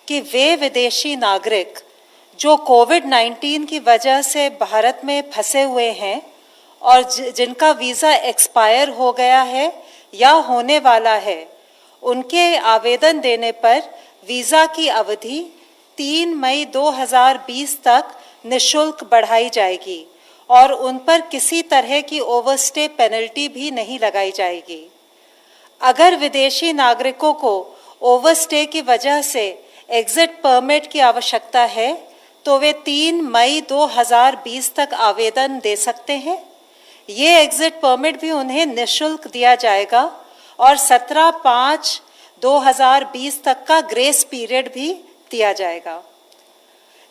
कि वे विदेशी नागरिक जो कोविड-19 की वजह से भारत में फंसे हुए हैं और जिनका वीज़ा एक्सपायर हो गया है या होने वाला है, उनके आवेदन देने पर वीज़ा की अवधि 3 मई 2020 तक निःशुल्क बढ़ाई जाएगी और उन पर किसी तरह की ओवरस्टे पेनल्टी भी नहीं लगाई जाएगी। अगर विदेशी नागरिकों को ओवरस्टे की वजह से एग्जिट परमिट की आवश्यकता है तो वे 3 मई 2020 तक आवेदन दे सकते हैं। ये एग्जिट परमिट भी उन्हें निःशुल्क दिया जाएगा और 17/5/2020 तक का ग्रेस पीरियड भी दिया जाएगा।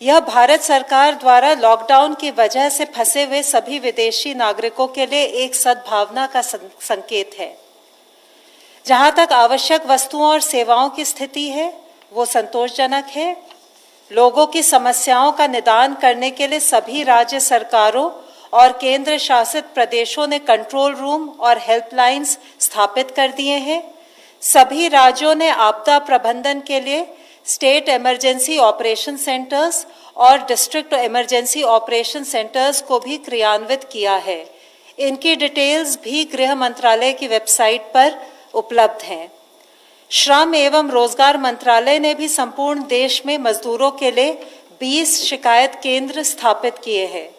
यह भारत सरकार द्वारा लॉकडाउन की वजह से फंसे हुए सभी विदेशी नागरिकों के लिए एक सद्भावना का संकेत है। जहां तक आवश्यक वस्तुओं और सेवाओं की स्थिति है, वो संतोषजनक है। लोगों की समस्याओं का निदान करने के लिए सभी राज्य सरकारों और केंद्र शासित प्रदेशों ने कंट्रोल रूम और हेल्पलाइंस स्थापित कर दिए हैं। सभी राज्यों ने आपदा प्रबंधन के लिए स्टेट इमरजेंसी ऑपरेशन सेंटर्स और डिस्ट्रिक्ट इमरजेंसी ऑपरेशन सेंटर्स को भी क्रियान्वित किया है। इनकी डिटेल्स भी गृह मंत्रालय की वेबसाइट पर उपलब्ध हैं। श्रम एवं रोजगार मंत्रालय ने भी संपूर्ण देश में मजदूरों के लिए 20 शिकायत केंद्र स्थापित किए हैं।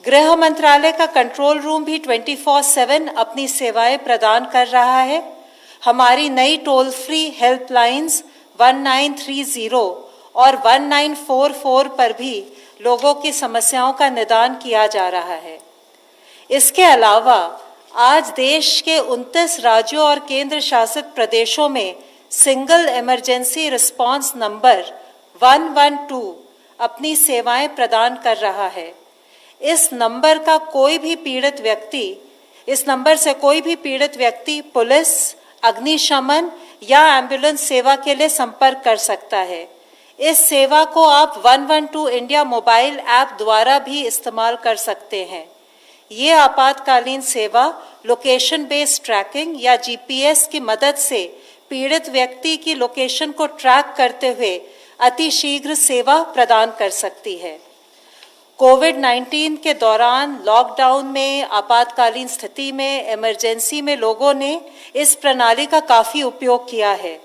गृह मंत्रालय का कंट्रोल रूम भी 24/7 अपनी सेवाएं प्रदान कर रहा है। हमारी नई टोल फ्री हेल्पलाइंस 1930 और 1944 पर भी लोगों की समस्याओं का निदान किया जा रहा है। इसके अलावा आज देश के 29 राज्यों और केंद्र शासित प्रदेशों में सिंगल इमरजेंसी रिस्पांस नंबर 112 अपनी सेवाएं प्रदान कर रहा है। इस नंबर से कोई भी पीड़ित व्यक्ति पुलिस, अग्निशमन या एम्बुलेंस सेवा के लिए संपर्क कर सकता है। इस सेवा को आप 112 इंडिया मोबाइल ऐप द्वारा भी इस्तेमाल कर सकते हैं। ये आपातकालीन सेवा लोकेशन बेस्ड ट्रैकिंग या जीपीएस की मदद से पीड़ित व्यक्ति की लोकेशन को ट्रैक करते हुए अतिशीघ्र सेवा प्रदान कर सकती है। कोविड-19 के दौरान लॉकडाउन में, आपातकालीन स्थिति में, इमरजेंसी में लोगों ने इस प्रणाली का काफ़ी उपयोग किया है।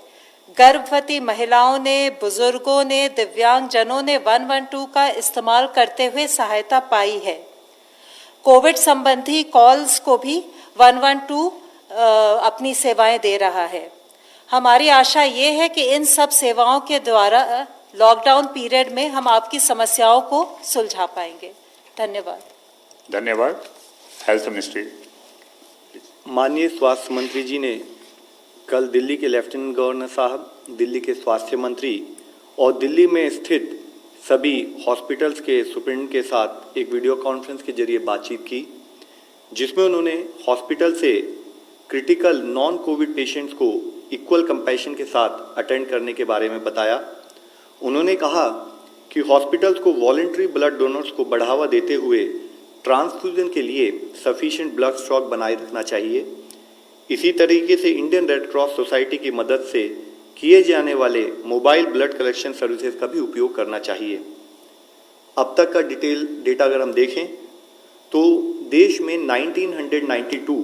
गर्भवती महिलाओं ने, बुजुर्गों ने, दिव्यांगजनों ने 112 का इस्तेमाल करते हुए सहायता पाई है। कोविड संबंधी कॉल्स को भी 112 अपनी सेवाएं दे रहा है। हमारी आशा ये है कि इन सब सेवाओं के द्वारा लॉकडाउन पीरियड में हम आपकी समस्याओं को सुलझा पाएंगे। धन्यवाद। धन्यवाद। Health ministry. माननीय स्वास्थ्य मंत्री जी ने कल दिल्ली के लेफ्टिनेंट गवर्नर साहब, दिल्ली के स्वास्थ्य मंत्री और दिल्ली में स्थित सभी हॉस्पिटल्स के सुपरिटेंडेंट के साथ एक वीडियो कॉन्फ्रेंस के जरिए बातचीत की, जिसमें उन्होंने हॉस्पिटल से क्रिटिकल नॉन कोविड पेशेंट्स को इक्वल कंपैशन के साथ अटेंड करने के बारे में बताया। उन्होंने कहा कि हॉस्पिटल्स को वॉलंटरी ब्लड डोनर्स को बढ़ावा देते हुए ट्रांसफ्यूजन के लिए सफिशिएंट ब्लड स्टॉक बनाए रखना चाहिए। इसी तरीके से इंडियन रेड क्रॉस सोसाइटी की मदद से किए जाने वाले मोबाइल ब्लड कलेक्शन सर्विसेज का भी उपयोग करना चाहिए। अब तक का डिटेल डेटा अगर हम देखें तो देश में 1992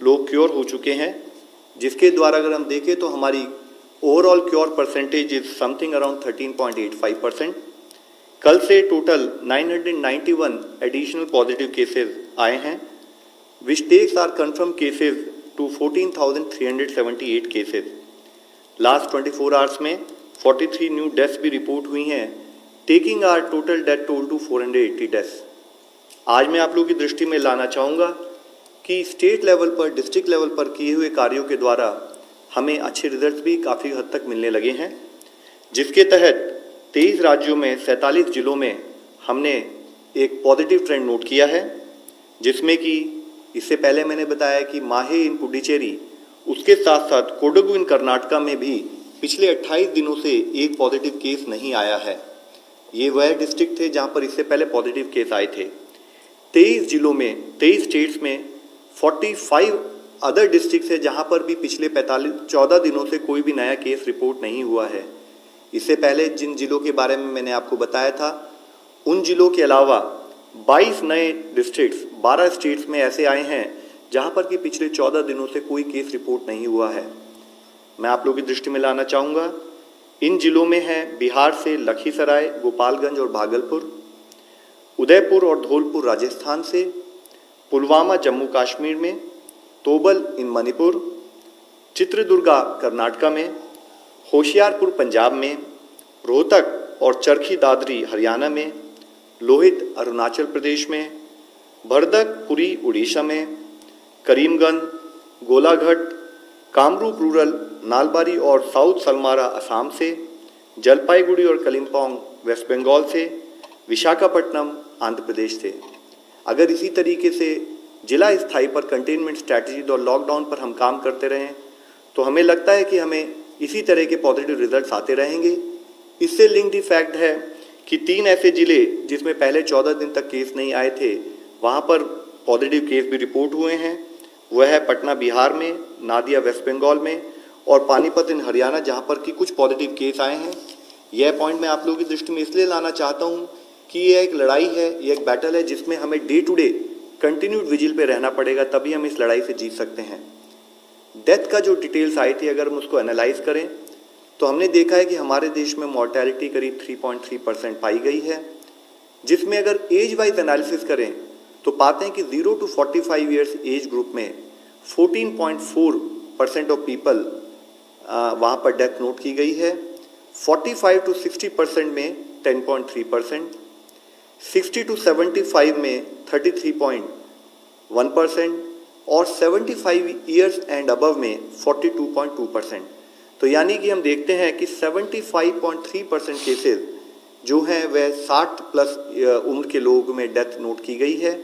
लोग क्योर हो चुके हैं, जिसके द्वारा अगर हम देखें तो हमारी overall cure percentage is something around 13.85%। कल से टोटल 991 एडिशनल पॉजिटिव केसेस आए हैं, which takes our confirm cases to 14,378 cases. Last 24 hours में 43 न्यू डेथ्स भी रिपोर्ट हुई हैं, taking our total death toll to 480 deaths. आज मैं आप लोगों की दृष्टि में लाना चाहूँगा कि स्टेट लेवल पर, डिस्ट्रिक्ट लेवल पर किए हुए कार्यों के द्वारा हमें अच्छे रिजल्ट्स भी काफ़ी हद तक मिलने लगे हैं, जिसके तहत 23 राज्यों में 47 जिलों में हमने एक पॉजिटिव ट्रेंड नोट किया है, जिसमें कि इससे पहले मैंने बताया कि माहे इन पुडुचेरी, उसके साथ साथ कोडगु इन कर्नाटका में भी पिछले 28 दिनों से एक पॉजिटिव केस नहीं आया है। ये वह डिस्ट्रिक्ट थे जहाँ पर इससे पहले पॉजिटिव केस आए थे। 23 जिलों में, 23 स्टेट्स में 45 अदर डिस्ट्रिक्ट है जहाँ पर भी पिछले 14 दिनों से कोई भी नया केस रिपोर्ट नहीं हुआ है। इससे पहले जिन जिलों के बारे में मैंने आपको बताया था, उन जिलों के अलावा 22 नए डिस्ट्रिक्ट्स 12 स्टेट्स में ऐसे आए हैं जहां पर कि पिछले 14 दिनों से कोई केस रिपोर्ट नहीं हुआ है। मैं आप लोगों की दृष्टि में लाना चाहूँगा, इन जिलों में है बिहार से लखीसराय, गोपालगंज और भागलपुर, उदयपुर और धौलपुर राजस्थान से, पुलवामा जम्मू कश्मीर में, तोबल इन मणिपुर, चित्रदुर्गा कर्नाटका में, होशियारपुर पंजाब में, रोहतक और चरखी दादरी हरियाणा में, लोहित अरुणाचल प्रदेश में, भरदक पुरी उड़ीसा में, करीमगंज, गोलाघाट, कामरूप रूरल, नालबारी और साउथ सलमारा असम से, जलपाईगुड़ी और कलिम्पोंग वेस्ट बंगाल से, विशाखापट्टनम आंध्र प्रदेश से। अगर इसी तरीके से जिला स्थाई पर कंटेनमेंट स्ट्रैटेजी और लॉकडाउन पर हम काम करते रहें तो हमें लगता है कि हमें इसी तरह के पॉजिटिव रिजल्ट्स आते रहेंगे। इससे लिंक्ड ही फैक्ट है कि 3 ऐसे जिले जिसमें पहले 14 दिन तक केस नहीं आए थे, वहाँ पर पॉजिटिव केस भी रिपोर्ट हुए हैं। वह है पटना बिहार में, नादिया वेस्ट बंगाल में और पानीपत इन हरियाणा, जहाँ पर कि कुछ पॉजिटिव केस आए हैं। यह पॉइंट मैं आप लोगों की दृष्टि में इसलिए लाना चाहता हूँ कि यह एक लड़ाई है, यह एक बैटल है जिसमें हमें day to day continued vigil पे रहना पड़ेगा, तभी हम इस लड़ाई से जीत सकते हैं। डेथ का जो डिटेल्स आई थी, अगर हम उसको एनालाइज करें तो हमने देखा है कि हमारे देश में मॉर्टेलिटी करीब 3.3% पाई गई है, जिसमें अगर एज वाइज एनालिसिस करें तो पाते हैं कि 0 to 45 ईयर्स एज ग्रुप में 14.4% ऑफ पीपल वहाँ पर डेथ नोट की गई है, 45 to 60% में 10.3%, 60 to 75 में 33.1% और 75 ईयर्स एंड अबव में 42.2%। तो यानी कि हम देखते हैं कि 75.3% केसेस जो हैं वह 60 प्लस उम्र के लोगों में डेथ नोट की गई है।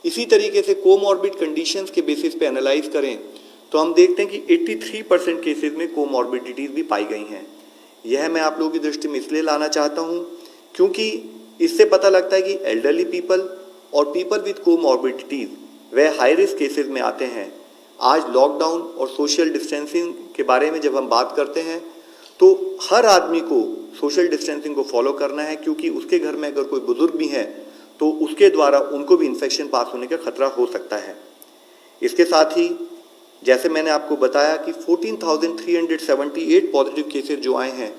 इसी तरीके से कोमॉर्बिड कंडीशंस के बेसिस पे एनालाइज करें तो हम देखते हैं कि 83% केसेस में कोमॉर्बिडिटीज़ भी पाई गई हैं। यह मैं आप लोगों की दृष्टि में इसलिए लाना चाहता हूँ क्योंकि इससे पता लगता है कि एल्डरली पीपल और पीपल विद कोमॉर्बिडिटीज़ वह हाई रिस्क केसेस में आते हैं। आज लॉकडाउन और सोशल डिस्टेंसिंग के बारे में जब हम बात करते हैं तो हर आदमी को सोशल डिस्टेंसिंग को फॉलो करना है, क्योंकि उसके घर में अगर कोई बुजुर्ग भी हैं तो उसके द्वारा उनको भी इन्फेक्शन पास होने का खतरा हो सकता है। इसके साथ ही जैसे मैंने आपको बताया कि 14,378 पॉजिटिव केसेस जो आए हैं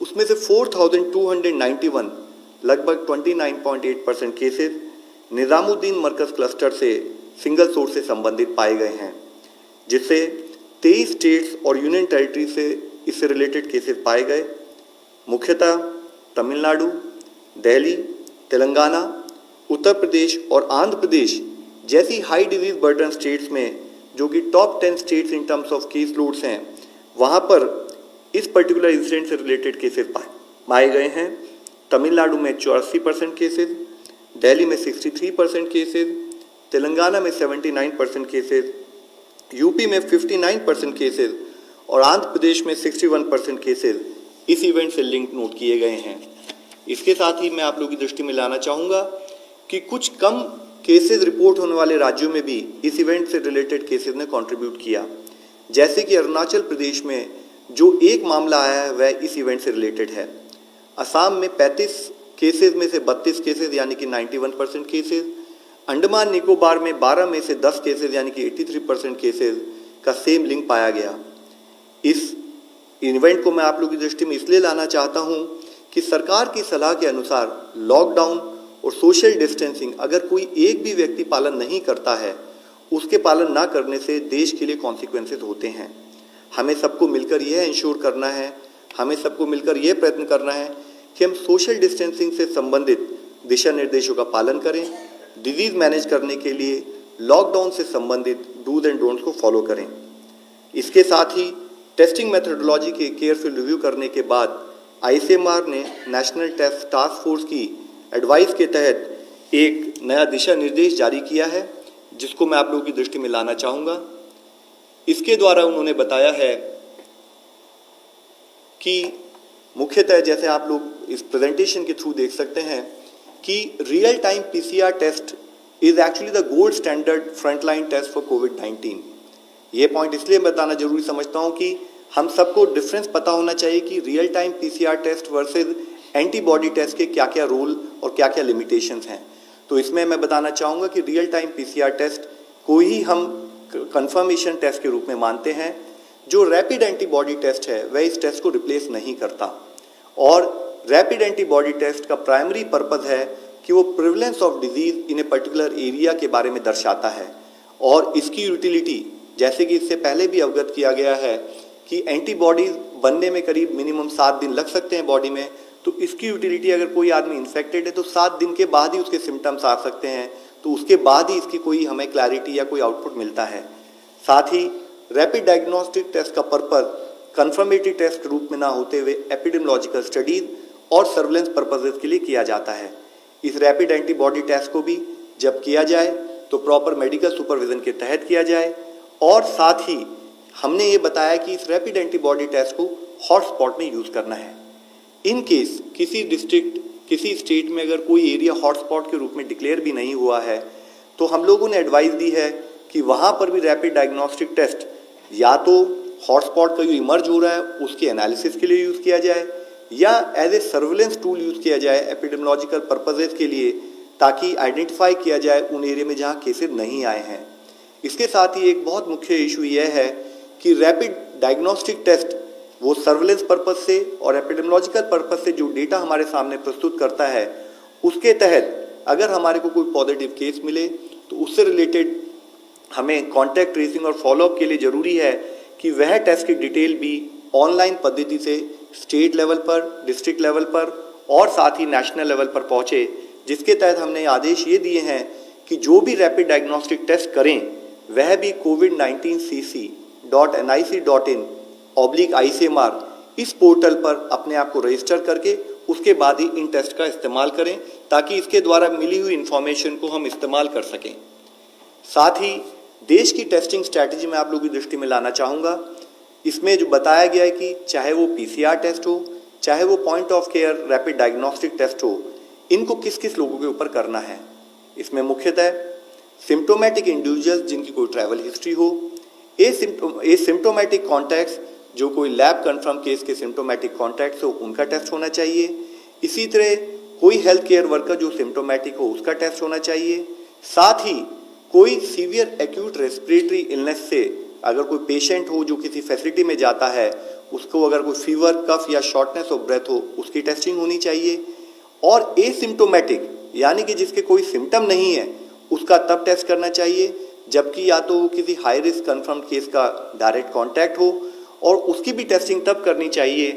उसमें से 4,291 लगभग 29.8% केसेस निज़ामुद्दीन मरकज़ क्लस्टर से सिंगल सोर्स से संबंधित पाए गए हैं, जिससे 23 स्टेट्स और यूनियन टेरिटरी से इससे रिलेटेड केसेस पाए गए। मुख्यतः तमिलनाडु, दिल्ली, तेलंगाना, उत्तर प्रदेश और आंध्र प्रदेश जैसी हाई डिजीज बर्डन स्टेट्स में, जो कि top 10 states in terms of case loads हैं, वहाँ पर इस पर्टिकुलर इंसिडेंट से रिलेटेड केसेस पाए गए हैं। तमिलनाडु में 84% केसेस, दिल्ली में 63% केसेस, तेलंगाना में 79% केसेस, यूपी में 59% केसेस और आंध्र प्रदेश में 61% केसेस इस इवेंट से लिंक नोट किए गए हैं। इसके साथ ही मैं आप लोगों की दृष्टि में लाना चाहूँगा कि कुछ कम केसेस रिपोर्ट होने वाले राज्यों में भी इस इवेंट से रिलेटेड केसेस ने कंट्रीब्यूट किया, जैसे कि अरुणाचल प्रदेश में जो एक मामला आया है वह इस इवेंट से रिलेटेड है। असम में 35 केसेस में से 32 केसेस यानी कि 91% केसेस, अंडमान निकोबार में 12 में से 10 केसेस यानी कि 83% केसेस का सेम लिंक पाया गया। इस इवेंट को मैं आप लोगों की दृष्टि में इसलिए लाना चाहता हूं कि सरकार की सलाह के अनुसार लॉकडाउन और सोशल डिस्टेंसिंग अगर कोई एक भी व्यक्ति पालन नहीं करता है, उसके पालन ना करने से देश के लिए कॉन्सिक्वेंसेस होते हैं। हमें सबको मिलकर यह इंश्योर करना है, हमें सबको मिलकर यह प्रयत्न करना है कि हम सोशल डिस्टेंसिंग से संबंधित दिशा निर्देशों का पालन करें, डिजीज मैनेज करने के लिए लॉकडाउन से संबंधित डूज एंड डोंट्स को फॉलो करें। इसके साथ ही टेस्टिंग मेथोडोलॉजी के केयरफुल रिव्यू करने के बाद आईसीएमआर ने नेशनल टेस्ट टास्क फोर्स की एडवाइस के तहत एक नया दिशा निर्देश जारी किया है, जिसको मैं आप लोगों की दृष्टि में लाना चाहूँगा। इसके द्वारा उन्होंने बताया है कि मुख्यतः जैसे आप लोग इस प्रेजेंटेशन के थ्रू देख सकते हैं कि real time PCR test is actually the gold standard frontline test for कोविड-19। ये पॉइंट इसलिए बताना जरूरी समझता हूँ कि हम सबको डिफरेंस पता होना चाहिए कि real time PCR test versus antibody test के क्या क्या रोल और क्या क्या लिमिटेशंस हैं। तो इसमें मैं बताना चाहूँगा कि रियल टाइम पीसीआर टेस्ट को ही हम कंफर्मेशन टेस्ट के रूप में मानते हैं। जो रैपिड एंटीबॉडी टेस्ट है वह इस टेस्ट को रिप्लेस नहीं करता, और रैपिड एंटीबॉडी टेस्ट का प्राइमरी पर्पस है कि वो prevalence of disease in a particular area के बारे में दर्शाता है। और इसकी यूटिलिटी, जैसे कि इससे पहले भी अवगत किया गया है कि एंटीबॉडीज बनने में करीब मिनिमम 7 दिन लग सकते हैं बॉडी में, तो इसकी यूटिलिटी अगर कोई आदमी इन्फेक्टेड है तो 7 दिन के बाद ही उसके सिम्टम्स आ सकते हैं, तो उसके बाद ही इसकी कोई हमें क्लैरिटी या कोई आउटपुट मिलता है। साथ ही रैपिड डायग्नोस्टिक टेस्ट का पर्पस कंफर्मेटरी टेस्ट के रूप में ना होते हुए एपिडेमियोलॉजिकल स्टडीज और सर्वेलेंस पर्पसेस के लिए किया जाता है। इस रैपिड एंटीबॉडी टेस्ट को भी जब किया जाए तो प्रॉपर मेडिकल सुपरविजन के तहत किया जाए, और साथ ही हमने ये बताया कि इस रैपिड एंटीबॉडी टेस्ट को हॉटस्पॉट में यूज़ करना है। इन केस किसी डिस्ट्रिक्ट, किसी स्टेट में अगर कोई एरिया हॉटस्पॉट के रूप में डिक्लेयर भी नहीं हुआ है, तो हम लोगों ने एडवाइस दी है कि वहाँ पर भी रैपिड डायग्नोस्टिक टेस्ट या तो हॉटस्पॉट का जो इमर्ज हो रहा है उसके एनालिसिस के लिए यूज़ किया जाए, या as a surveillance tool use किया जाए एपिडेमियोलॉजिकल पर्पसेस के लिए, ताकि आइडेंटिफाई किया जाए उन एरिया में जहाँ केसेस नहीं आए हैं। इसके साथ ही एक बहुत मुख्य इशू यह है कि रैपिड डायग्नोस्टिक टेस्ट वो सर्विलेंस पर्पस से और एपिडेमियोलॉजिकल पर्पस से जो डेटा हमारे सामने प्रस्तुत करता है, उसके तहत अगर हमारे को कोई पॉजिटिव केस मिले तो उससे रिलेटेड हमें कॉन्टैक्ट ट्रेसिंग और फॉलोअप के लिए ज़रूरी है कि वह टेस्ट की डिटेल भी ऑनलाइन पद्धति से स्टेट लेवल पर, डिस्ट्रिक्ट लेवल पर और साथ ही नेशनल लेवल पर पहुँचे, जिसके तहत हमने आदेश ये दिए हैं कि जो भी रैपिड डायग्नोस्टिक टेस्ट करें वह भी covid19cc.nic.in/ICMR इस पोर्टल पर अपने आप को रजिस्टर करके उसके बाद ही इन टेस्ट का इस्तेमाल करें, ताकि इसके द्वारा मिली हुई इंफॉर्मेशन को हम इस्तेमाल कर सकें। साथ ही देश की टेस्टिंग स्ट्रैटेजी में आप लोगों की दृष्टि में लाना चाहूँगा। इसमें जो बताया गया है कि चाहे वो पीसीआर टेस्ट हो, चाहे वो point of care rapid diagnostic test हो, इनको किस किस लोगों के ऊपर करना है। इसमें मुख्यतः सिम्टोमेटिक इंडिविजुअल्स जिनकी कोई ट्रैवल हिस्ट्री हो, एसिम्टोमेटिक कॉन्टैक्ट्स जो कोई लैब कंफर्म केस के सिम्टोमेटिक कॉन्टैक्ट्स हो उनका टेस्ट होना चाहिए। इसी तरह कोई हेल्थ केयर वर्कर जो सिम्टोमेटिक हो उसका टेस्ट होना चाहिए। साथ ही कोई सीवियर एक्यूट रेस्पिरेटरी इलनेस से अगर कोई पेशेंट हो जो किसी फैसिलिटी में जाता है, उसको अगर कोई फीवर, कफ या शॉर्टनेस ऑफ ब्रेथ हो उसकी टेस्टिंग होनी चाहिए। और एसिम्टोमेटिक यानी कि जिसके कोई सिम्टम नहीं है उसका तब टेस्ट करना चाहिए जबकि या तो वो किसी हाई रिस्क कन्फर्म केस का डायरेक्ट कांटेक्ट हो, और उसकी भी टेस्टिंग तब करनी चाहिए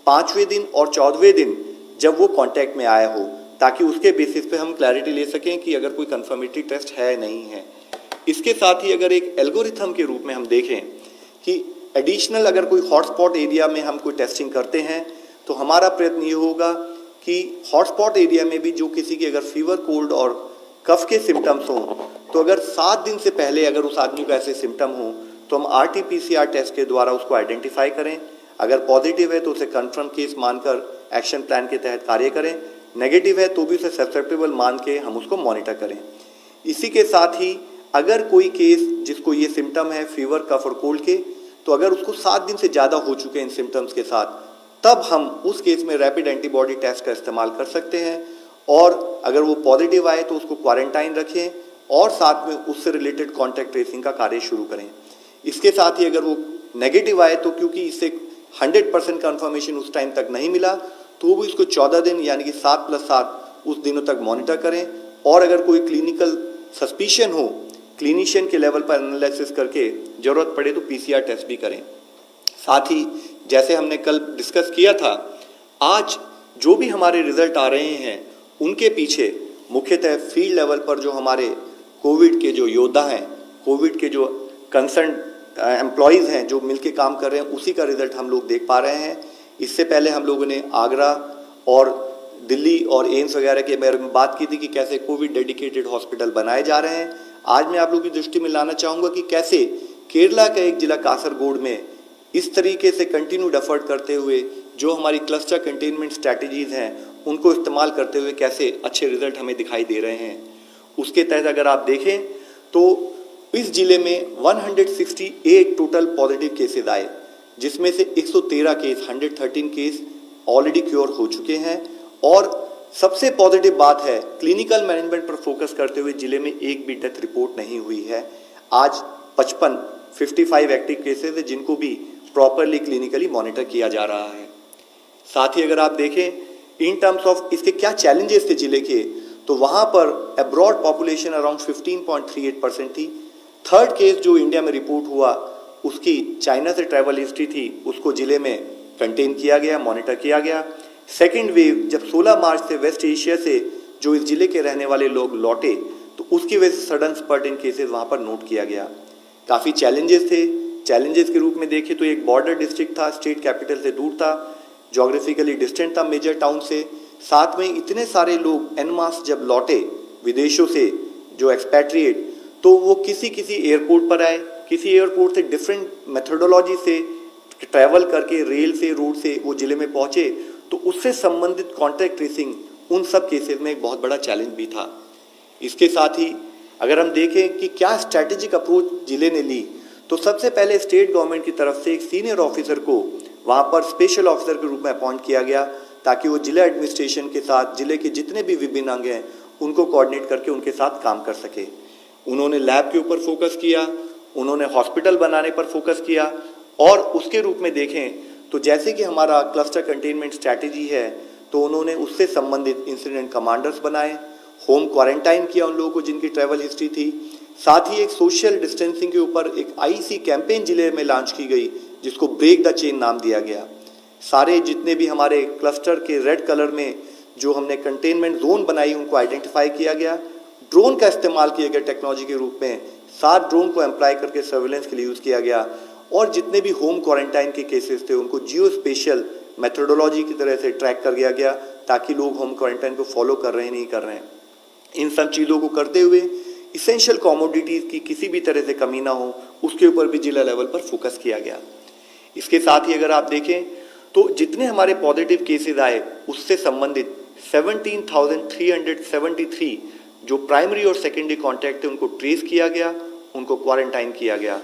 5वें दिन और 14वें दिन जब वो कांटेक्ट में आया हो, ताकि उसके बेसिस पे हम क्लैरिटी ले सकें कि अगर कोई कंफर्मेटरी टेस्ट है नहीं है। इसके साथ ही अगर एक एल्गोरिथम के रूप में हम देखें कि एडिशनल अगर कोई हॉटस्पॉट एरिया में हम कोई टेस्टिंग करते हैं तो हमारा प्रयत्न ये होगा कि हॉटस्पॉट एरिया में भी जो किसी की अगर फीवर, कोल्ड और कफ के सिम्टम्स हों, तो अगर 7 दिन से पहले अगर उस आदमी को ऐसे सिम्टम हो तो हम RT-PCR टेस्ट के द्वारा उसको आइडेंटिफाई करें। अगर पॉजिटिव है तो उसे कंफर्म केस मानकर एक्शन प्लान के तहत कार्य करें, नेगेटिव है तो भी उसे ससेप्टेबल मान के हम उसको मॉनिटर करें। इसी के साथ ही अगर कोई केस जिसको ये सिम्टम है फीवर, कफ और कोल्ड के, तो अगर उसको 7 दिन से ज़्यादा हो चुके हैं इन सिम्टम्स के साथ, तब हम उस केस में रैपिड एंटीबॉडी टेस्ट का इस्तेमाल कर सकते हैं। और अगर वो पॉजिटिव आए तो उसको क्वारंटाइन रखें और साथ में उससे रिलेटेड कॉन्टैक्ट ट्रेसिंग का कार्य शुरू करें। इसके साथ ही अगर वो नेगेटिव आए तो क्योंकि इससे 100% कन्फर्मेशन उस टाइम तक नहीं मिला, तो वो इसको 14 दिन यानी कि 7+7 उस दिनों तक मॉनिटर करें। और अगर कोई क्लिनिकल सस्पिशन हो, क्लिनिशियन के लेवल पर एनालिसिस करके ज़रूरत पड़े तो PCR टेस्ट भी करें। साथ ही जैसे हमने कल डिस्कस किया था, आज जो भी हमारे रिजल्ट आ रहे हैं उनके पीछे मुख्यतः फील्ड लेवल पर जो हमारे कोविड के जो योद्धा हैं, कोविड के जो कंसर्न एम्प्लॉयज़ हैं जो मिलके काम कर रहे हैं, उसी का रिजल्ट हम लोग देख पा रहे हैं। इससे पहले हम लोगों ने आगरा और दिल्ली और एम्स वगैरह के बारे में बात की थी कि कैसे कोविड डेडिकेटेड हॉस्पिटल बनाए जा रहे हैं। आज मैं आप लोगों की दृष्टि में लाना चाहूँगा कि कैसे केरला का एक जिला कासरगोड में इस तरीके से कंटिन्यूड एफर्ट करते हुए जो हमारी क्लस्टर कंटेनमेंट स्ट्रैटेजीज़ हैं उनको इस्तेमाल करते हुए कैसे अच्छे रिजल्ट हमें दिखाई दे रहे हैं। उसके तहत अगर आप देखें तो इस जिले में 168 टोटल पॉजिटिव केसेस आए, जिसमें से 113 केस 113 केस ऑलरेडी क्योर हो चुके हैं। और सबसे पॉजिटिव बात है, क्लिनिकल मैनेजमेंट पर फोकस करते हुए जिले में एक भी डेथ रिपोर्ट नहीं हुई है। आज 55 एक्टिव केसेस है जिनको भी प्रॉपरली क्लिनिकली मॉनिटर किया जा रहा है। साथ ही अगर आप देखें इन टर्म्स ऑफ इसके क्या चैलेंजेस थे जिले के, तो वहां पर अब्रॉड पॉपुलेशन अराउंड 15.38% थी। थर्ड केस जो इंडिया में रिपोर्ट हुआ उसकी चाइना से ट्रैवल हिस्ट्री थी, उसको जिले में कंटेन किया गया, मॉनिटर किया गया। सेकेंड वेव जब 16 मार्च से वेस्ट एशिया से जो इस जिले के रहने वाले लोग लौटे तो उसकी वजह से सडन स्पर्ट इन केसेस वहां पर नोट किया गया। काफ़ी चैलेंजेस थे। चैलेंजेस के रूप में देखें तो एक बॉर्डर डिस्ट्रिक्ट था, स्टेट कैपिटल से दूर था, जोग्राफिकली डिस्टेंट था मेजर टाउन से। साथ में इतने सारे लोग एन मास जब लौटे विदेशों से जो एक्सपैट्रिएट, तो वो किसी एयरपोर्ट पर आए, किसी एयरपोर्ट से डिफरेंट मेथोडोलॉजी से ट्रैवल करके रेल से रोड से वो जिले में पहुंचे, तो उससे संबंधित कॉन्टैक्ट ट्रेसिंग उन सब केसेस में एक बहुत बड़ा चैलेंज भी था। इसके साथ ही अगर हम देखें कि क्या स्ट्रैटेजिक अप्रोच जिले ने ली, तो सबसे पहले स्टेट गवर्नमेंट की तरफ से एक सीनियर ऑफिसर को वहाँ पर स्पेशल ऑफिसर के रूप में अपॉइंट किया गया ताकि वो जिला एडमिनिस्ट्रेशन के साथ जिले के जितने भी विभिन्न अंग हैं उनको कोऑर्डिनेट करके उनके साथ काम कर सके। उन्होंने लैब के ऊपर फोकस किया, उन्होंने हॉस्पिटल बनाने पर फोकस किया, और उसके रूप में देखें तो जैसे कि हमारा क्लस्टर कंटेनमेंट स्ट्रैटेजी है, तो उन्होंने उससे संबंधित इंसिडेंट कमांडर्स बनाए, होम क्वारंटाइन किया उन लोगों को जिनकी ट्रैवल हिस्ट्री थी। साथ ही एक सोशल डिस्टेंसिंग के ऊपर एक आईसी कैंपेन जिले में लॉन्च की गई जिसको ब्रेक द चेन नाम दिया गया। सारे जितने भी हमारे क्लस्टर के रेड कलर में जो हमने कंटेनमेंट जोन बनाई उनको आइडेंटिफाई किया गया। ड्रोन का इस्तेमाल किया गया टेक्नोलॉजी के रूप में, 7 ड्रोन को एम्प्लॉय करके सर्वेलेंस के लिए यूज़ किया गया। और जितने भी होम क्वारंटाइन के केसेस थे उनको जियो स्पेशल मेथोडोलॉजी की तरह से ट्रैक कर दिया गया ताकि लोग होम क्वारंटाइन को फॉलो कर रहे हैं नहीं कर रहे हैं। इन सब चीज़ों को करते हुए इसेंशियल कमोडिटीज़ की किसी भी तरह से कमी ना हो उसके ऊपर भी जिला लेवल पर फोकस किया गया। इसके साथ ही अगर आप देखें तो जितने हमारे पॉजिटिव केसेस आए उससे संबंधित 17,373 जो प्राइमरी और सेकेंडरी कॉन्टैक्ट थे उनको ट्रेस किया गया, उनको क्वारंटाइन किया गया।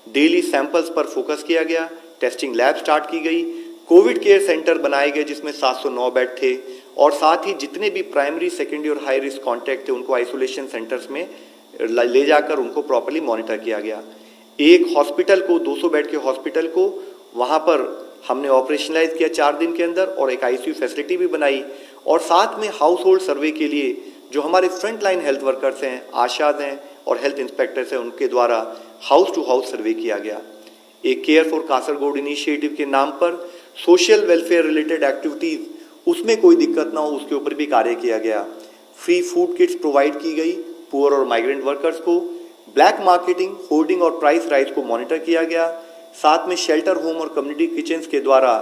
डेली सैंपल्स पर फोकस किया गया, टेस्टिंग लैब स्टार्ट की गई, कोविड केयर सेंटर बनाए गए जिसमें 709 बेड थे, और साथ ही जितने भी प्राइमरी सेकेंडरी और हाई रिस्क कॉन्टैक्ट थे उनको आइसोलेशन सेंटर्स में ले जाकर उनको प्रॉपर्ली मॉनिटर किया गया। एक हॉस्पिटल को 200 बेड के हॉस्पिटल को वहाँ पर हमने ऑपरेशनलाइज किया 4 दिन के अंदर, और एक आईसीयू फैसिलिटी भी बनाई। और साथ में हाउस होल्ड सर्वे के लिए जो हमारे फ्रंट लाइन हेल्थ वर्कर्स हैं, आशाज हैं और हेल्थ इंस्पेक्टर्स हैं, उनके द्वारा हाउस टू हाउस सर्वे किया गया। एक केयर फॉर कासरगोड इनिशिएटिव के नाम पर सोशल वेलफेयर रिलेटेड एक्टिविटीज़ उसमें कोई दिक्कत ना हो उसके ऊपर भी कार्य किया गया। फ्री फूड किट्स प्रोवाइड की गई पुअर और माइग्रेंट वर्कर्स को। ब्लैक मार्केटिंग, होर्डिंग और प्राइस राइज को मॉनिटर किया गया। साथ में शेल्टर होम और कम्युनिटी किचन्स के द्वारा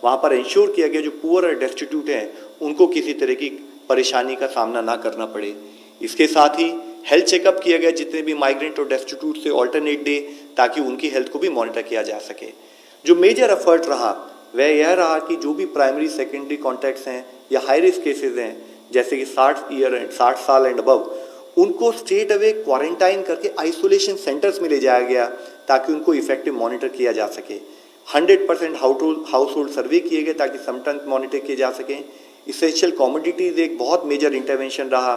वहाँ पर इंश्योर किया गया जो पुअर और डेस्टिट्यूट हैं उनको किसी तरह की परेशानी का सामना ना करना पड़े। इसके साथ ही हेल्थ चेकअप किया गया जितने भी माइग्रेंट और डेस्टिट्यूट से ऑल्टरनेट डे, ताकि उनकी हेल्थ को भी मॉनिटर किया जा सके। जो मेजर एफर्ट रहा वह यह रहा कि जो भी प्राइमरी सेकेंडरी कॉन्टैक्ट्स हैं या हाई रिस्क केसेस हैं जैसे कि 60 साल एंड अबव, उनको स्ट्रेट अवे क्वारंटाइन करके आइसोलेशन सेंटर्स में ले जाया गया ताकि उनको इफेक्टिव मॉनिटर किया जा सके। 100% हाउस होल्ड सर्वे किए गए ताकि समटन मॉनिटर किए जा सकें। इसेंशियल कमोडिटीज़ एक बहुत मेजर इंटरवेंशन रहा,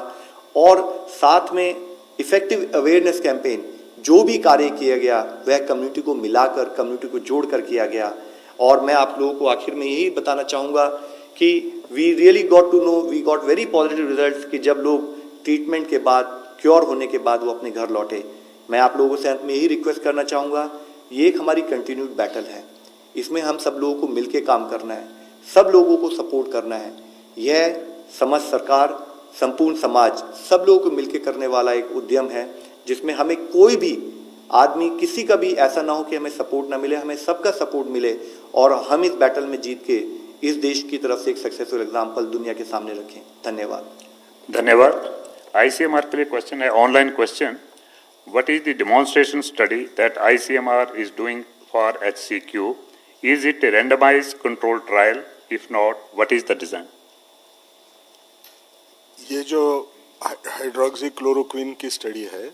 और साथ में इफेक्टिव अवेयरनेस कैंपेन जो भी कार्य किया गया वह कम्युनिटी को मिलाकर, कम्युनिटी को जोड़कर किया गया। और मैं आप लोगों को आखिर में यही बताना चाहूँगा कि we really got to know, we got very positive results कि जब लोग ट्रीटमेंट के बाद, क्योर होने के बाद वो अपने घर लौटे। मैं आप लोगों से अंत में यही रिक्वेस्ट करना चाहूँगा, ये एक हमारी कंटिन्यूड बैटल है, इसमें हम सब लोगों को मिलकर काम करना है, सब लोगों को सपोर्ट करना है। यह समस्त सरकार, संपूर्ण समाज, सब लोगों को मिलकर करने वाला एक उद्यम है जिसमें हमें कोई भी आदमी, किसी का भी ऐसा ना हो कि हमें सपोर्ट ना मिले, हमें सबका सपोर्ट मिले और हम इस बैटल में जीत के इस देश की तरफ से एक सक्सेसफुल एग्जाम्पल दुनिया के सामने रखें। धन्यवाद। धन्यवाद। ICMR के लिए क्वेश्चन है, online question. What is the demonstration study that ICMR is doing for HCQ? Is it a randomized controlled trial? If not, what is the design? ये जो हाइड्रोक्सीक्लोरोक्विन की स्टडी है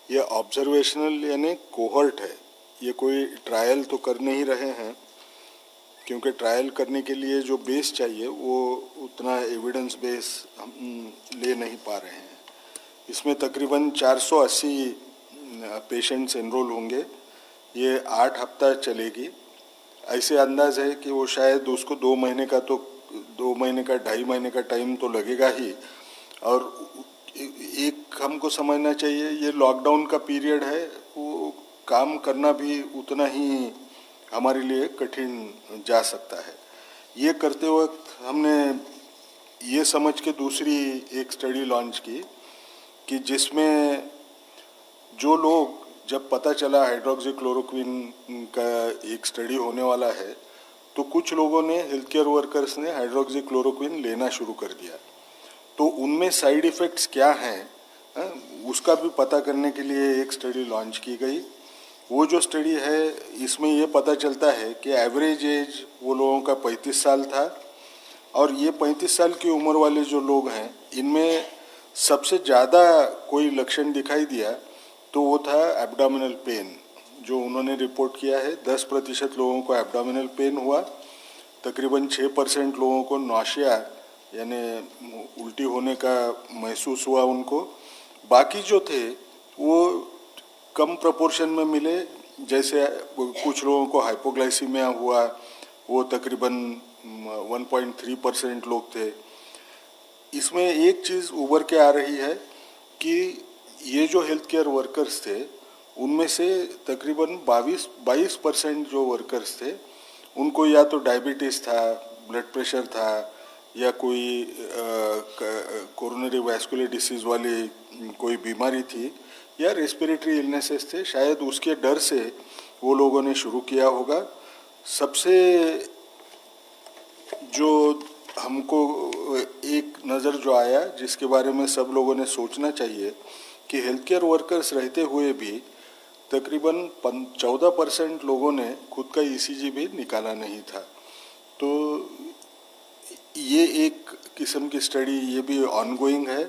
ये ऑब्जर्वेशनल यानी कोहर्ट है, ये कोई ट्रायल तो कर नहीं रहे हैं, क्योंकि ट्रायल करने के लिए जो बेस चाहिए वो उतना एविडेंस बेस हम ले नहीं पा रहे हैं। इसमें तकरीबन 480 पेशेंट्स एनरोल होंगे। ये 8 हफ्ता चलेगी। ऐसे अंदाज है कि वो शायद उसको 2 महीने का 2.5 महीने का टाइम तो लगेगा ही। और एक हमको समझना चाहिए, ये लॉकडाउन का पीरियड है, वो काम करना भी उतना ही हमारे लिए कठिन जा सकता है। ये करते वक्त हमने ये समझ के दूसरी एक स्टडी लॉन्च की कि जिसमें जो लोग, जब पता चला हाइड्रोक्सीक्लोरोक्विन का एक स्टडी होने वाला है, तो कुछ लोगों ने, हेल्थ केयर वर्कर्स ने हाइड्रोक्सीक्लोरोक्विन लेना शुरू कर दिया। तो उनमें साइड इफ़ेक्ट्स क्या हैं, उसका भी पता करने के लिए एक स्टडी लॉन्च की गई। वो जो स्टडी है, इसमें ये पता चलता है कि एवरेज एज वो लोगों का 35 साल था, और ये 35 साल की उम्र वाले जो लोग हैं, इनमें सबसे ज़्यादा कोई लक्षण दिखाई दिया तो वो था एब्डोमिनल पेन। जो उन्होंने रिपोर्ट किया है, 10% लोगों को एब्डोमिनल पेन हुआ, तकरीबन 6% लोगों को नौशिया यानी उल्टी होने का महसूस हुआ उनको। बाकी जो थे वो कम प्रोपोर्शन में मिले। जैसे कुछ लोगों को हाइपोग्लाइसीमिया हुआ, वो तकरीबन 1.3% लोग थे। इसमें एक चीज़ उभर के आ रही है कि ये जो हेल्थ केयर वर्कर्स थे, उनमें से तकरीबन 22% जो वर्कर्स थे, उनको या तो डायबिटीज़ था, ब्लड प्रेशर था, या कोई कोरोनरी वैस्कुलर डिसीज़ वाली कोई बीमारी थी, या रेस्पिरेटरी इलनेसेस थे। शायद उसके डर से वो लोगों ने शुरू किया होगा। सबसे जो हमको एक नज़र जो आया, जिसके बारे में सब लोगों ने सोचना चाहिए, कि हेल्थ केयर वर्कर्स रहते हुए भी तकरीबन 14% लोगों ने खुद का ईसीजी भी निकाला नहीं था। तो ये एक किस्म की स्टडी ये भी ऑनगोइंग है।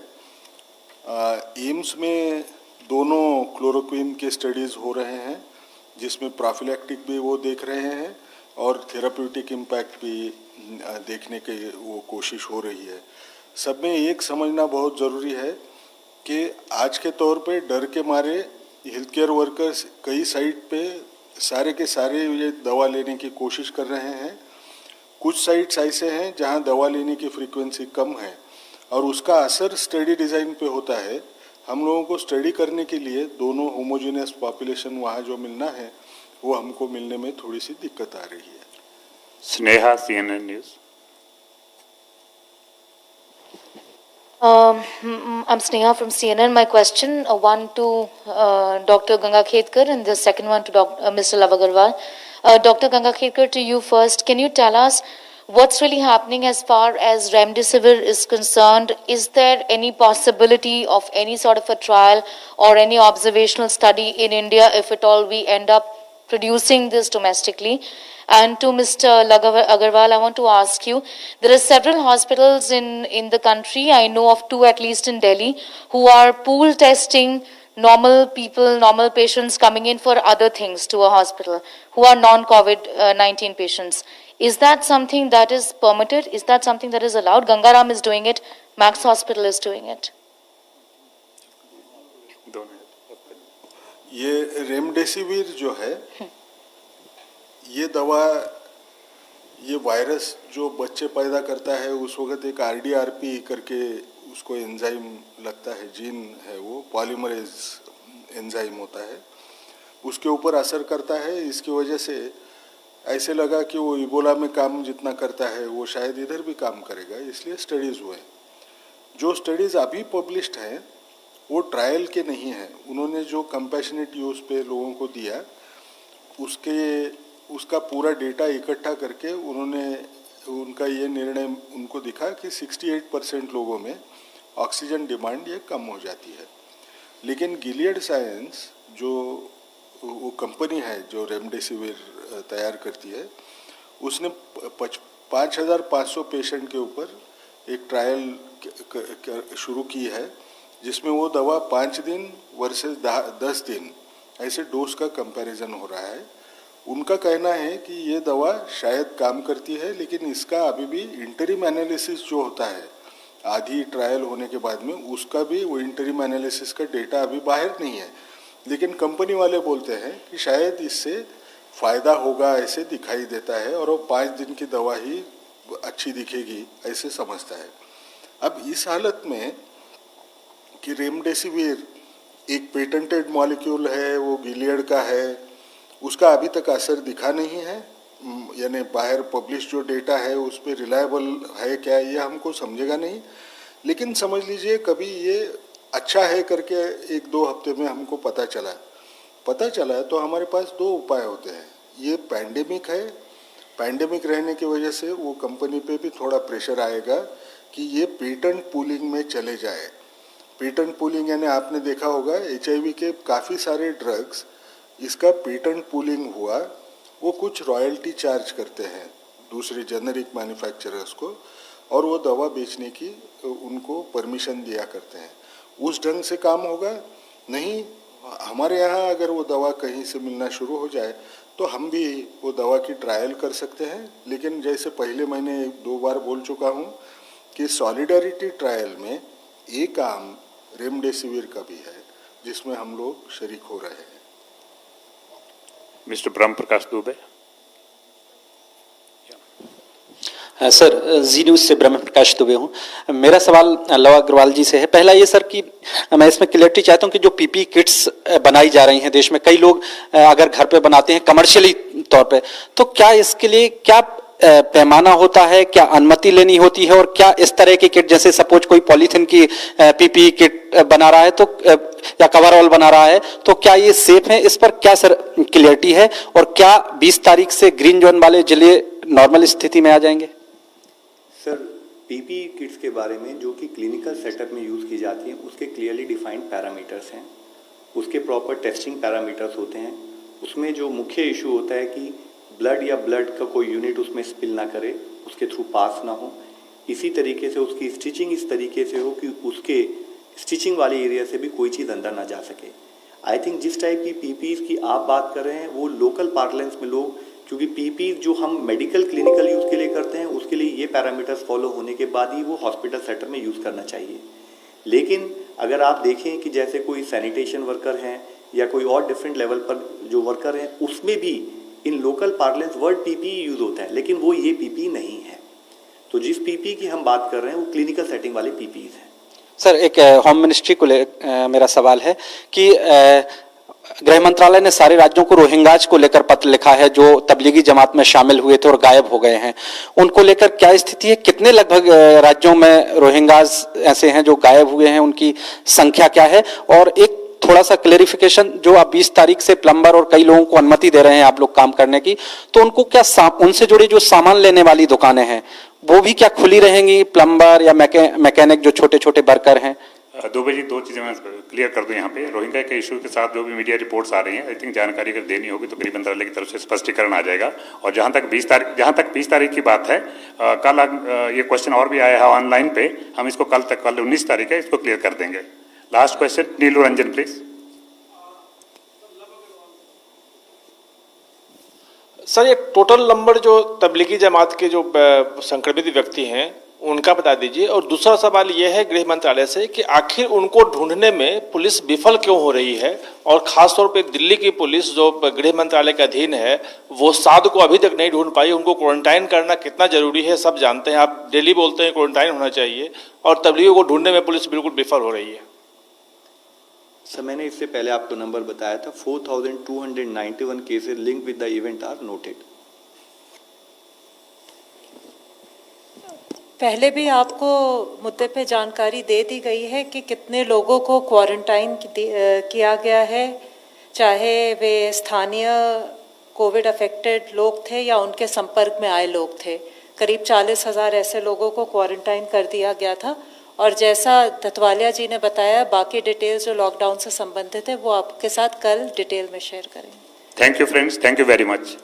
एम्स में दोनों क्लोरोक्विन के स्टडीज़ हो रहे हैं, जिसमें प्रोफिलैक्टिक भी वो देख रहे हैं और थेराप्यूटिक इम्पैक्ट भी देखने की वो कोशिश हो रही है। सब में एक समझना बहुत ज़रूरी है कि आज के तौर पे डर के मारे हेल्थ केयर वर्कर्स कई साइट पे सारे के सारे ये दवा लेने की कोशिश कर रहे हैं। कुछ साइट्स ऐसे हैं जहां दवा लेने की फ्रीक्वेंसी कम है, और उसका असर स्टडी डिज़ाइन पे होता है। हम लोगों को स्टडी करने के लिए दोनों होमोजेनियस पॉपुलेशन वहाँ जो मिलना है, वो हमको मिलने में थोड़ी सी दिक्कत आ रही है। Sneha, CNN News. I'm Sneha from CNN. My question, one to Dr. Ganga Khetkar and the second one to Mr. Love Agarwal. Dr. Ganga Khetkar, to you first. Can you tell us what's really happening as far as Remdesivir is concerned? Is there any possibility of any sort of a trial or any observational study in India if at all we end up producing this domestically? And to Mr. Agarwal, I want to ask you, there are several hospitals in the country, I know of 2 at least in Delhi, who are pool testing normal people, normal patients coming in for other things to a hospital, who are non-COVID-19 patients. Is that something that is permitted? Is that something that is allowed? Gangaram is doing it, Max Hospital is doing it. ये remdesivir जो है, ये दवा, ये virus जो बच्चे पैदा करता है, उस वक्त एक RDRP करके उसको एंजाइम लगता है, जीन है, वो पॉलीमरेज एंजाइम होता है, उसके ऊपर असर करता है। इसकी वजह से ऐसे लगा कि वो इबोला में काम जितना करता है वो शायद इधर भी काम करेगा, इसलिए स्टडीज़ हुए। जो स्टडीज़ अभी पब्लिश्ड हैं वो ट्रायल के नहीं हैं। उन्होंने जो कंपैशनेट यूज़ पे लोगों को दिया, उसका पूरा डेटा इकट्ठा करके उन्होंने उनका ये निर्णय उनको दिखा कि 68% लोगों में ऑक्सीजन डिमांड ये कम हो जाती है। लेकिन गिलियड साइंस जो वो कंपनी है जो रेमडेसिविर तैयार करती है, उसने 5,500 पेशेंट के ऊपर एक ट्रायल शुरू की है, जिसमें वो दवा 5 दिन वर्सेस 10 दिन ऐसे डोज का कंपैरिजन हो रहा है। उनका कहना है कि ये दवा शायद काम करती है, लेकिन इसका अभी भी इंटरिम एनालिसिस जो होता है आधी ट्रायल होने के बाद में, उसका भी वो इंटरिम एनालिसिस का डेटा अभी बाहर नहीं है। लेकिन कंपनी वाले बोलते हैं कि शायद इससे फ़ायदा होगा, ऐसे दिखाई देता है, और वो 5 दिन की दवा ही अच्छी दिखेगी ऐसे समझता है। अब इस हालत में कि रेमडेसिविर एक पेटेंटेड मॉलिक्यूल है, वो गिलियड का है, उसका अभी तक असर दिखा नहीं है, यानी बाहर पब्लिश जो डेटा है उस पर रिलायबल है क्या, ये हमको समझेगा नहीं। लेकिन समझ लीजिए कभी ये अच्छा है करके 1-2 हफ्ते में हमको पता चला तो हमारे पास 2 उपाय होते हैं। ये पैंडेमिक है, पैंडेमिक रहने की वजह से वो कंपनी पे भी थोड़ा प्रेशर आएगा कि ये पेटेंट पूलिंग में चले जाए। पेटेंट पूलिंग यानी आपने देखा होगा HIV के काफ़ी सारे ड्रग्स, इसका पेटेंट पूलिंग हुआ, वो कुछ रॉयल्टी चार्ज करते हैं दूसरे जेनरिक मैन्युफैक्चरर्स को, और वो दवा बेचने की उनको परमिशन दिया करते हैं। उस ढंग से काम होगा नहीं। हमारे यहाँ अगर वो दवा कहीं से मिलना शुरू हो जाए तो हम भी वो दवा की ट्रायल कर सकते हैं। लेकिन जैसे पहले मैंने 2 बार बोल चुका हूँ कि सॉलिडारिटी ट्रायल में एक आम रेमडेसिविर का भी है जिसमें हम लोग शरीक हो रहे हैं। मिस्टर ब्रह्म प्रकाश दुबे। सर, जी न्यूज़ से ब्रह्म प्रकाश दुबे हूँ। मेरा सवाल लव अग्रवाल जी से है। पहला ये सर कि मैं इसमें क्लियरिटी चाहता हूँ कि जो पीपी किट्स बनाई जा रही हैं देश में, कई लोग अगर घर पे बनाते हैं कमर्शियली तौर पे, तो क्या इसके लिए क्या पैमाना होता है, क्या अनुमति लेनी होती है, और क्या इस तरह की किट, जैसे सपोज कोई पॉलीथिन की पीपी किट बना रहा है तो या कवरऑल बना रहा है, तो क्या ये सेफ है? इस पर क्या सर क्लियरिटी है? और क्या 20 तारीख से ग्रीन जोन वाले जिले नॉर्मल स्थिति में आ जाएंगे? सर, पीपी किट्स के बारे में जो कि क्लिनिकल सेटअप में यूज़ की जाती हैं उसके क्लियरली डिफाइंड पैरामीटर्स हैं, उसके प्रॉपर टेस्टिंग पैरामीटर्स होते हैं। उसमें जो मुख्य इशू होता है कि ब्लड या ब्लड का कोई यूनिट उसमें स्पिल ना करे, उसके थ्रू पास ना हो। इसी तरीके से उसकी स्टिचिंग इस तरीके से हो कि उसके स्टिचिंग वाले एरिया से भी कोई चीज़ अंदर ना जा सके। आई थिंक जिस टाइप की पीपीज़ की आप बात कर रहे हैं वो लोकल पार्लेंस में लोग, क्योंकि पीपी जो हम मेडिकल क्लिनिकल यूज़ के लिए करते हैं उसके लिए ये पैरामीटर्स फॉलो होने के बाद ही वो हॉस्पिटल सेटअप में यूज़ करना चाहिए। लेकिन अगर आप देखें कि जैसे कोई सैनिटेशन वर्कर हैं या कोई और डिफरेंट लेवल पर जो वर्कर हैं, उसमें भी in local parlance word PP use होता है, लेकिन वो ये पीपी नहीं है। तो जिस पीपी की हम बात कर रहे हैं वो क्लिनिकल सेटिंग वाले पीपीज हैं। सर, एक होम मिनिस्ट्री को मेरा सवाल है कि गृह मंत्रालय ने सारे राज्यों को रोहिंग्याज को लेकर पत्र लिखा है जो तबलीगी जमात में शामिल हुए थे और गायब हो गए हैं। उनको लेकर क्या स्थिति है? कितने लगभग राज्यों में रोहिंग्याज ऐसे हैं जो गायब हुए हैं? उनकी संख्या क्या है? और एक थोड़ा सा क्लेरिफिकेशन, जो आप 20 तारीख से प्लम्बर और कई लोगों को अनुमति दे रहे हैं आप लोग काम करने की, तो उनको क्या उनसे जुड़े जो सामान लेने वाली दुकानें हैं वो भी क्या खुली रहेंगी? प्लम्बर या मैकेनिक जो छोटे छोटे वर्कर हैं। दुबे जी, 2 चीज़ें मैं क्लियर कर दूं यहाँ पे। रोहिंग्या के इशू के साथ जो भी मीडिया रिपोर्ट्स आ रही हैं, आई थिंक जानकारी अगर देनी होगी तो गृह मंत्रालय की तरफ से स्पष्टीकरण आ जाएगा। और जहाँ तक 20 तारीख की बात है, कल ये क्वेश्चन और भी आया है ऑनलाइन पे, हम इसको कल 19 तारीख है, इसको क्लियर कर देंगे। Last question, Neelu Ranjan please. Sir, ये टोटल नंबर जो तबलीगी जमात के जो संक्रमित व्यक्ति हैं उनका बता दीजिए। और दूसरा सवाल ये है गृह मंत्रालय से कि आखिर उनको ढूंढने में पुलिस विफल क्यों हो रही है, और खासतौर पे दिल्ली की पुलिस जो गृह मंत्रालय के अधीन है वो साद को अभी तक नहीं ढूंढ पाई। उनको क्वारंटाइन करना कितना जरूरी है सब जानते हैं, आप डेली बोलते हैं क्वारंटाइन होना चाहिए, और तबलीगों को ढूंढने में पुलिस बिल्कुल विफल हो रही है। सर, मैंने इससे पहले आपको नंबर बताया था, 4291 cases link with the event are noted. पहले भी आपको मुद्दे पे जानकारी दे दी गई है कि कितने लोगों को क्वारंटाइन किया गया है, चाहे वे स्थानीय कोविड अफेक्टेड लोग थे या उनके संपर्क में आए लोग थे। करीब 40,000 ऐसे लोगों को क्वारंटाइन कर दिया गया था। और जैसा धतवालिया जी ने बताया, बाकी डिटेल्स जो लॉकडाउन से संबंधित है वो आपके साथ कल डिटेल में शेयर करेंगे। Thank you friends, thank you very much.